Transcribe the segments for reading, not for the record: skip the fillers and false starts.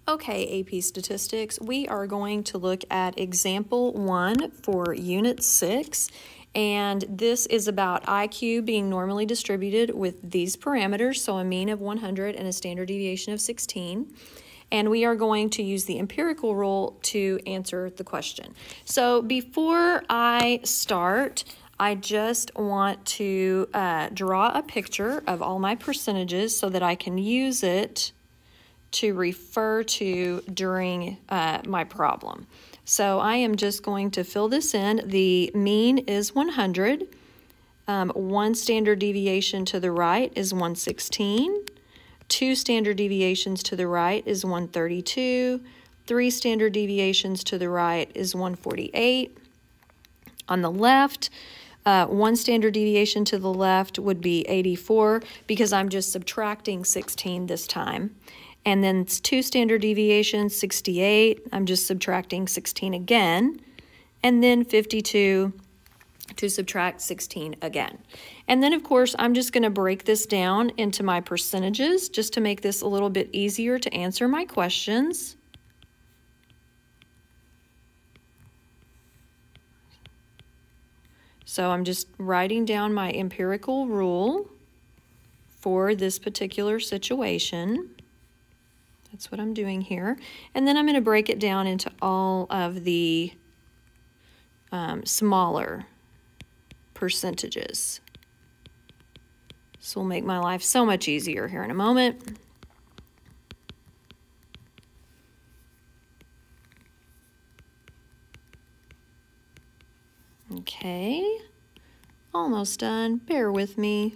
Okay, AP Statistics, we are going to look at example 1 for Unit 6, and this is about IQ being normally distributed with these parameters, so a mean of 100 and a standard deviation of 16. And we are going to use the empirical rule to answer the question. So before I start, I just want to draw a picture of all my percentages so that I can use it to refer to during my problem. So I am just going to fill this in. The mean is 100. One standard deviation to the right is 116. Two standard deviations to the right is 132. Three standard deviations to the right is 148. On the left, one standard deviation to the left would be 84 because I'm just subtracting 16 this time. And then it's two standard deviations, 68. I'm just subtracting 16 again. And then 52 to subtract 16 again. And then, of course, I'm just going to break this down into my percentages just to make this a little bit easier to answer my questions. So I'm just writing down my empirical rule for this particular situation. That's what I'm doing here. And then I'm going to break it down into all of the smaller percentages. This will make my life so much easier here in a moment. Okay, almost done. Bear with me.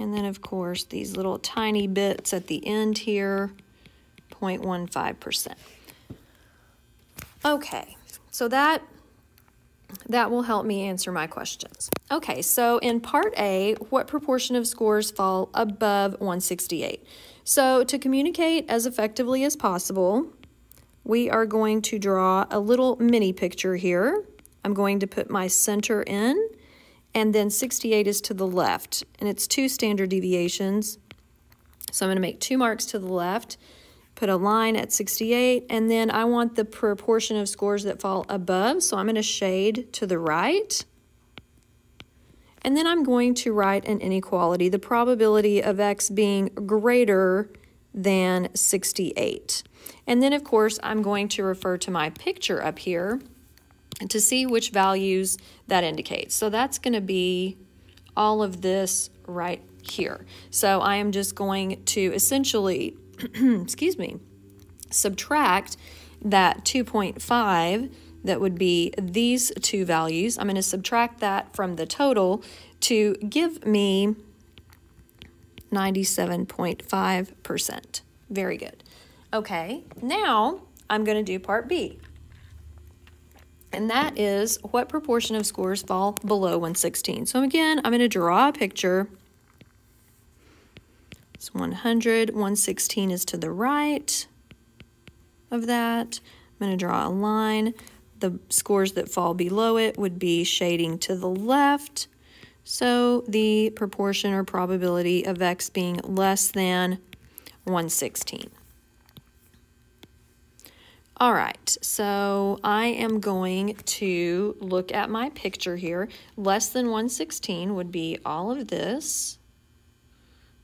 And then, of course, these little tiny bits at the end here, 0.15%. Okay, so that will help me answer my questions. Okay, so in Part A, what proportion of scores fall above 168? So to communicate as effectively as possible, we are going to draw a little mini picture here. I'm going to put my center in. And then 68 is to the left, and it's two standard deviations. So I'm going to make 2 marks to the left, put a line at 68, and then I want the proportion of scores that fall above, so I'm going to shade to the right. And then I'm going to write an inequality, the probability of x being greater than 68. And then, of course, I'm going to refer to my picture up here to see which values that indicates. So that's going to be all of this right here. So I am just going to essentially, excuse me, subtract that 2.5, that would be these two values. I'm going to subtract that from the total to give me 97.5%. Very good. Okay, now I'm going to do Part B. And that is what proportion of scores fall below 116. So again, I'm going to draw a picture. It's 100, 116 is to the right of that. I'm going to draw a line. The scores that fall below it would be shading to the left. So the proportion or probability of x being less than 116. All right, so I am going to look at my picture here. Less than 116 would be all of this.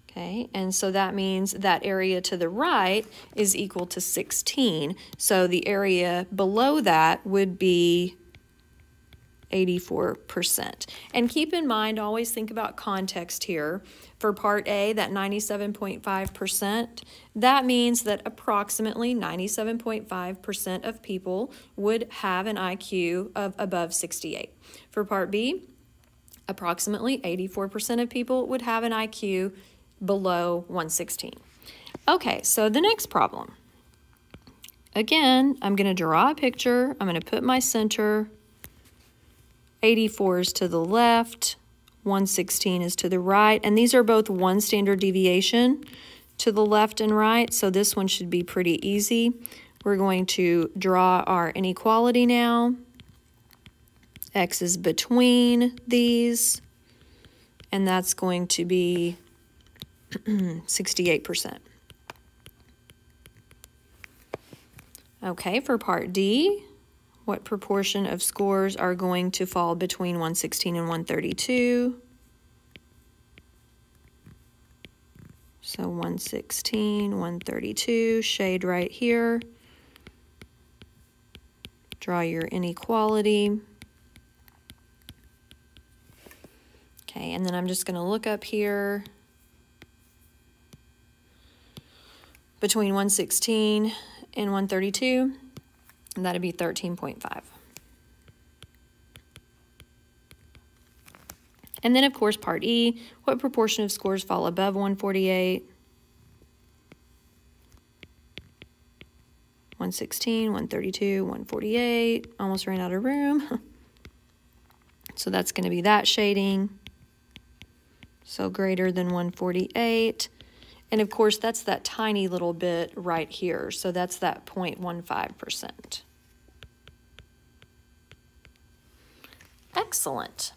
Okay, and so that means that area to the right is equal to 16. So the area below that would be 84%. And keep in mind, always think about context here. For Part A, that 97.5%, that means that approximately 97.5% of people would have an IQ of above 68. For Part B, approximately 84% of people would have an IQ below 116. Okay, so the next problem. Again, I'm going to draw a picture. I'm going to put my center. 84 is to the left, 116 is to the right, and these are both one standard deviation to the left and right, so this one should be pretty easy. We're going to draw our inequality now. X is between these, and that's going to be 68%. Okay, for part D, what proportion of scores are going to fall between 116 and 132? So 116, 132, shade right here. Draw your inequality. Okay, and then I'm just going to look up here between 116 and 132, and that'd be 13.5. And then, of course, part E, what proportion of scores fall above 148? 116, 132, 148, almost ran out of room. So that's going to be that shading. So greater than 148. And of course, that's that tiny little bit right here. So that's that 0.15%. Excellent.